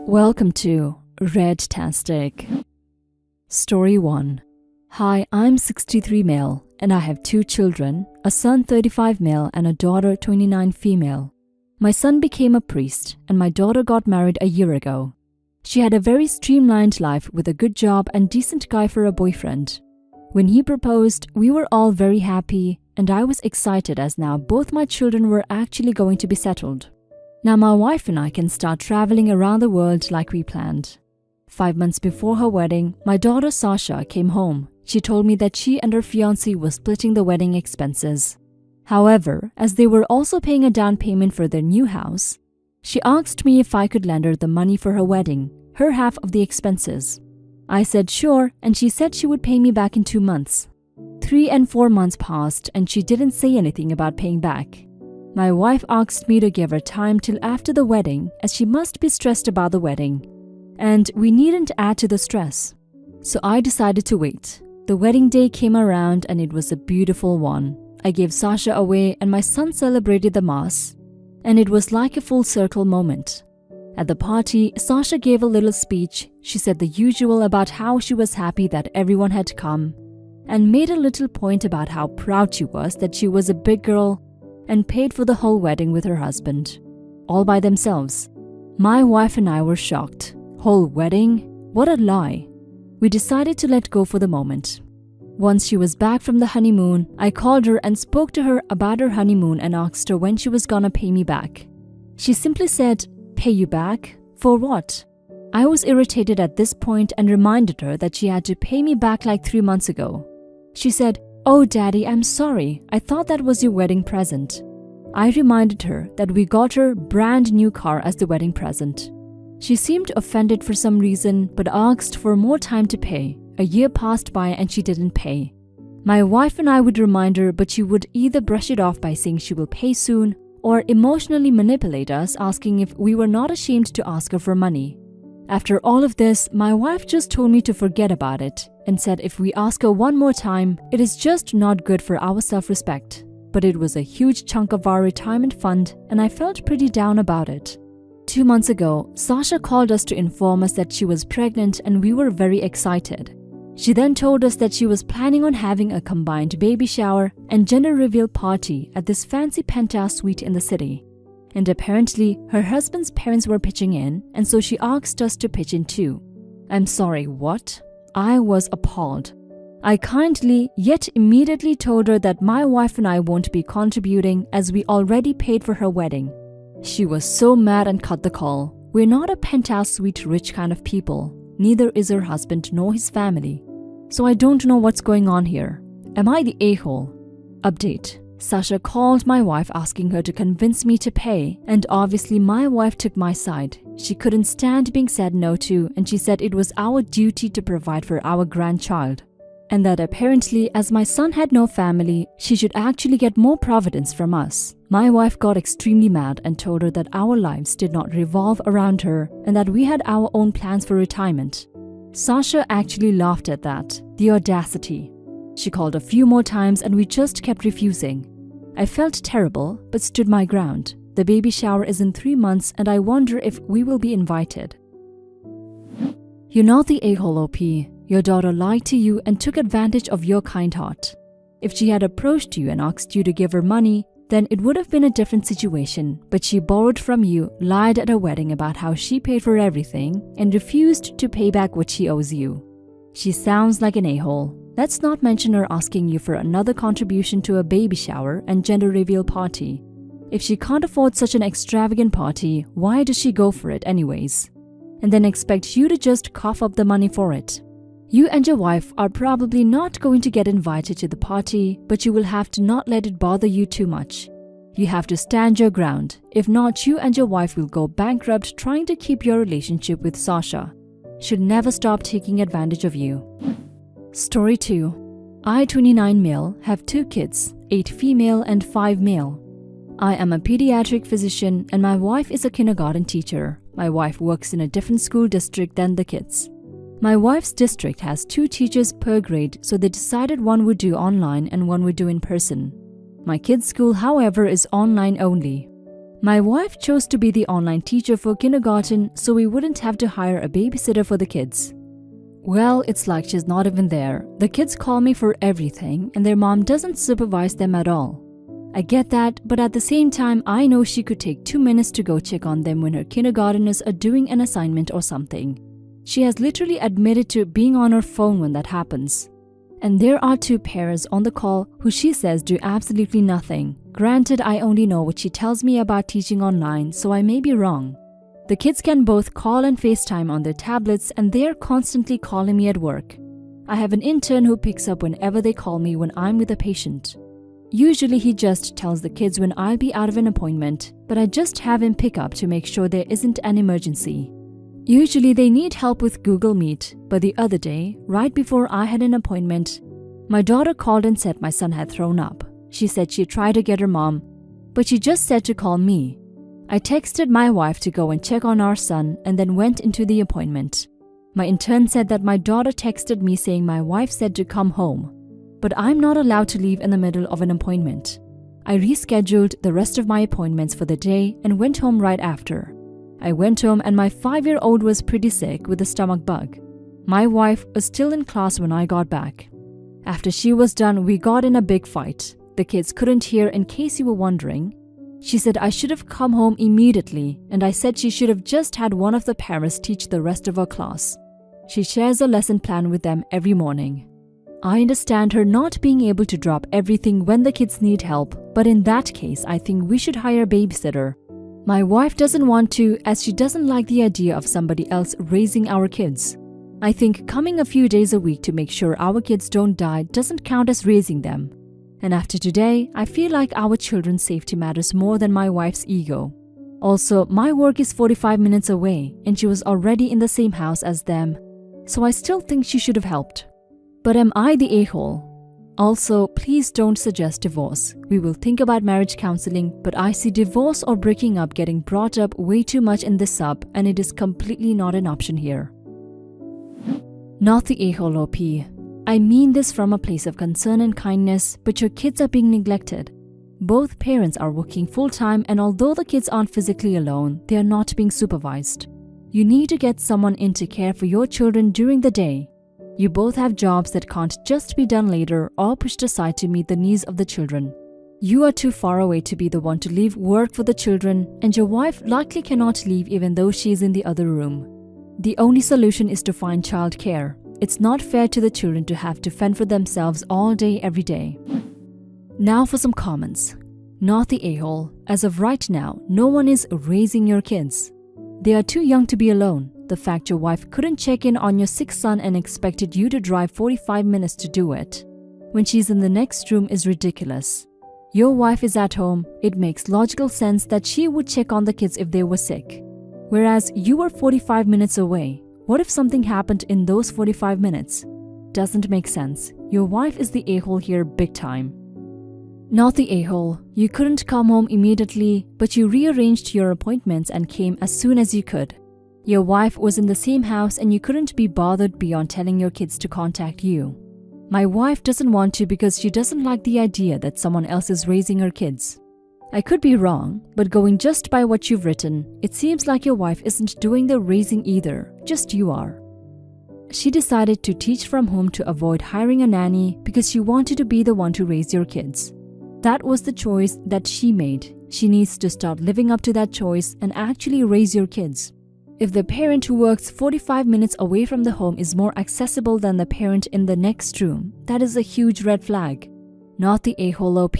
Welcome to Redtastic. Story 1. Hi, I'm 63 male and I have 2 children, a son 35 male and a daughter 29 female. My son became a priest and my daughter got married a year ago. She had a very streamlined life with a good job and decent guy for a boyfriend. When he proposed, we were all very happy and I was excited as now both my children were actually going to be settled. Now my wife and I can start traveling around the world like we planned. 5 months before her wedding, my daughter Sasha came home. She told me that she and her fiancé were splitting the wedding expenses. However, as they were also paying a down payment for their new house, she asked me if I could lend her the money for her wedding, her half of the expenses. I said sure, and she said she would pay me back in 2 months. 3 and 4 months passed and she didn't say anything about paying back. My wife asked me to give her time till after the wedding as she must be stressed about the wedding. And we needn't add to the stress. So I decided to wait. The wedding day came around and it was a beautiful one. I gave Sasha away and my son celebrated the mass. And it was like a full circle moment. At the party, Sasha gave a little speech. She said the usual about how she was happy that everyone had come. And made a little point about how proud she was that she was a big girl and paid for the whole wedding with her husband. All by themselves. My wife and I were shocked. Whole wedding? What a lie. We decided to let go for the moment. Once she was back from the honeymoon, I called her and spoke to her about her honeymoon and asked her when she was gonna pay me back. She simply said, "Pay you back? For what?" I was irritated at this point and reminded her that she had to pay me back like 3 months ago. She said, "Oh Daddy, I'm sorry. I thought that was your wedding present." I reminded her that we got her brand new car as the wedding present. She seemed offended for some reason but asked for more time to pay. A year passed by and she didn't pay. My wife and I would remind her, but she would either brush it off by saying she will pay soon or emotionally manipulate us, asking if we were not ashamed to ask her for money. After all of this, my wife just told me to forget about it and said if we ask her one more time, it is just not good for our self-respect. But it was a huge chunk of our retirement fund and I felt pretty down about it. 2 months ago, Sasha called us to inform us that she was pregnant and we were very excited. She then told us that she was planning on having a combined baby shower and gender reveal party at this fancy penthouse suite in the city. And apparently, her husband's parents were pitching in and so she asked us to pitch in too. I'm sorry, what? I was appalled. I kindly yet immediately told her that my wife and I won't be contributing as we already paid for her wedding. She was so mad and cut the call. We're not a penthouse suite rich kind of people. Neither is her husband nor his family. So I don't know what's going on here. Am I the a-hole? Update. Sasha called my wife asking her to convince me to pay, and obviously my wife took my side. She couldn't stand being said no to and she said it was our duty to provide for our grandchild. And that apparently as my son had no family, she should actually get more providence from us. My wife got extremely mad and told her that our lives did not revolve around her and that we had our own plans for retirement. Sasha actually laughed at that. The audacity. She called a few more times and we just kept refusing. I felt terrible but stood my ground. The baby shower is in 3 months and I wonder if we will be invited. You're not the a-hole, OP. Your daughter lied to you and took advantage of your kind heart. If she had approached you and asked you to give her money, then it would have been a different situation, but she borrowed from you, lied at her wedding about how she paid for everything, and refused to pay back what she owes you. She sounds like an a-hole. Let's not mention her asking you for another contribution to a baby shower and gender reveal party. If she can't afford such an extravagant party, why does she go for it anyways? And then expect you to just cough up the money for it. You and your wife are probably not going to get invited to the party, but you will have to not let it bother you too much. You have to stand your ground. If not, you and your wife will go bankrupt trying to keep your relationship with Sasha. She'll never stop taking advantage of you. Story 2. I, 29 male, have 2 kids, 8 female and 5 male. I am a pediatric physician and my wife is a kindergarten teacher. My wife works in a different school district than the kids. My wife's district has 2 teachers per grade, so they decided one would do online and one would do in person. My kids' school, however, is online only. My wife chose to be the online teacher for kindergarten so we wouldn't have to hire a babysitter for the kids. Well, it's like she's not even there. The kids call me for everything and their mom doesn't supervise them at all. I get that, but at the same time, I know she could take 2 minutes to go check on them when her kindergarteners are doing an assignment or something. She has literally admitted to being on her phone when that happens. And there are 2 parents on the call who she says do absolutely nothing. Granted, I only know what she tells me about teaching online, so I may be wrong. The kids can both call and FaceTime on their tablets and they are constantly calling me at work. I have an intern who picks up whenever they call me when I'm with a patient. Usually he just tells the kids when I'll be out of an appointment, but I just have him pick up to make sure there isn't an emergency. Usually they need help with Google Meet, but the other day, right before I had an appointment, my daughter called and said my son had thrown up. She said she tried to get her mom, but she just said to call me. I texted my wife to go and check on our son and then went into the appointment. My intern said that my daughter texted me saying my wife said to come home, but I'm not allowed to leave in the middle of an appointment. I rescheduled the rest of my appointments for the day and went home right after. I went home and my 5-year-old was pretty sick with a stomach bug. My wife was still in class when I got back. After she was done, we got in a big fight. The kids couldn't hear, in case you were wondering. She said I should have come home immediately, and I said she should have just had one of the parents teach the rest of her class. She shares a lesson plan with them every morning. I understand her not being able to drop everything when the kids need help, but in that case, I think we should hire a babysitter. My wife doesn't want to, as she doesn't like the idea of somebody else raising our kids. I think coming a few days a week to make sure our kids don't die doesn't count as raising them. And after today, I feel like our children's safety matters more than my wife's ego. Also, my work is 45 minutes away and she was already in the same house as them, so I still think she should have helped. But am I the a-hole? Also, please don't suggest divorce. We will think about marriage counseling, but I see divorce or breaking up getting brought up way too much in this sub and it is completely not an option here. Not the a-hole OP. I mean this from a place of concern and kindness, but your kids are being neglected. Both parents are working full-time and although the kids aren't physically alone, they are not being supervised. You need to get someone in to care for your children during the day. You both have jobs that can't just be done later or pushed aside to meet the needs of the children. You are too far away to be the one to leave work for the children, and your wife likely cannot leave even though she is in the other room. The only solution is to find childcare. It's not fair to the children to have to fend for themselves all day, every day. Now for some comments. Not the a-hole. As of right now, no one is raising your kids. They are too young to be alone. The fact your wife couldn't check in on your sick son and expected you to drive 45 minutes to do it when she's in the next room is ridiculous. Your wife is at home. It makes logical sense that she would check on the kids if they were sick. Whereas you were 45 minutes away. What if something happened in those 45 minutes? Doesn't make sense. Your wife is the a-hole here big time. Not the a-hole. You couldn't come home immediately, but you rearranged your appointments and came as soon as you could. Your wife was in the same house and you couldn't be bothered beyond telling your kids to contact you. My wife doesn't want to because she doesn't like the idea that someone else is raising her kids. I could be wrong, but going just by what you've written, it seems like your wife isn't doing the raising either, just you are. She decided to teach from home to avoid hiring a nanny because she wanted to be the one to raise your kids. That was the choice that she made. She needs to start living up to that choice and actually raise your kids. If the parent who works 45 minutes away from the home is more accessible than the parent in the next room, that is a huge red flag. Not the a-hole OP,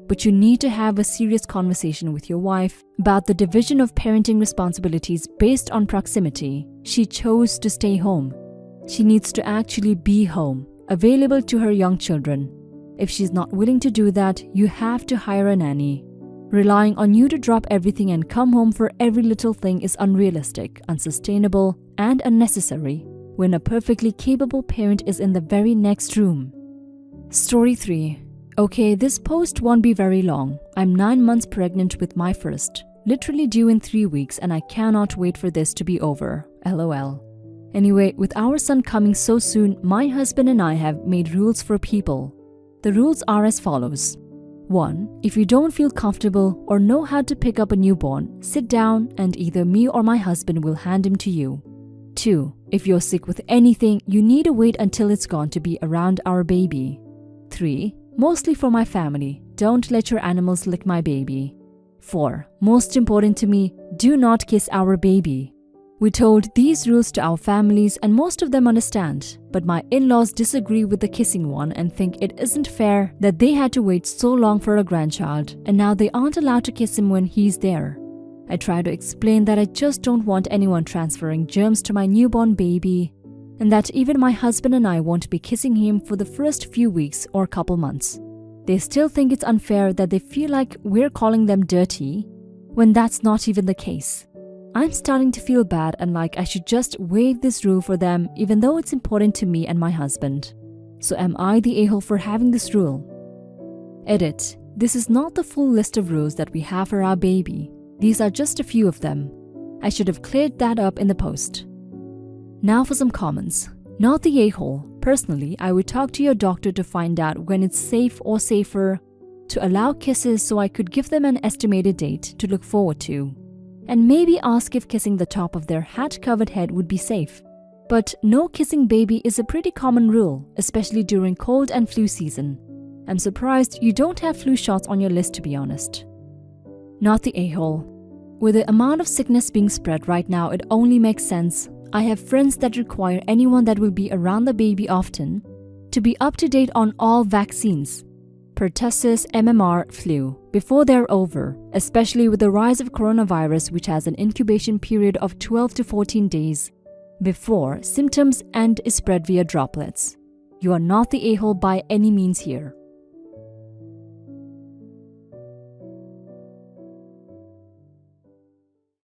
but you need to have a serious conversation with your wife about the division of parenting responsibilities based on proximity. She chose to stay home. She needs to actually be home, available to her young children. If she's not willing to do that, you have to hire a nanny. Relying on you to drop everything and come home for every little thing is unrealistic, unsustainable, and unnecessary when a perfectly capable parent is in the very next room. Story 3. Okay, this post won't be very long. I'm 9 months pregnant with my first, literally due in 3 weeks, and I cannot wait for this to be over. LOL. Anyway, with our son coming so soon, my husband and I have made rules for people. The rules are as follows. 1. If you don't feel comfortable or know how to pick up a newborn, sit down and either me or my husband will hand him to you. 2. If you're sick with anything, you need to wait until it's gone to be around our baby. 3. Mostly for my family, don't let your animals lick my baby. 4. Most important to me, do not kiss our baby. We told these rules to our families and most of them understand, but my in-laws disagree with the kissing one and think it isn't fair that they had to wait so long for a grandchild and now they aren't allowed to kiss him when he's there. I try to explain that I just don't want anyone transferring germs to my newborn baby and that even my husband and I won't be kissing him for the first few weeks or couple months. They still think it's unfair that they feel like we're calling them dirty when that's not even the case. I'm starting to feel bad and like I should just waive this rule for them even though it's important to me and my husband. So am I the a-hole for having this rule? Edit. This is not the full list of rules that we have for our baby. These are just a few of them. I should have cleared that up in the post. Now for some comments. Not the a-hole. Personally, I would talk to your doctor to find out when it's safe or safer to allow kisses so I could give them an estimated date to look forward to. And maybe ask if kissing the top of their hat-covered head would be safe. But no kissing baby is a pretty common rule, especially during cold and flu season. I'm surprised you don't have flu shots on your list, to be honest. Not the a-hole. With the amount of sickness being spread right now, it only makes sense. I have friends that require anyone that will be around the baby often to be up to date on all vaccines. Pertussis, MMR, flu, before they're over, especially with the rise of coronavirus which has an incubation period of 12 to 14 days before symptoms and is spread via droplets. You are not the a-hole by any means here.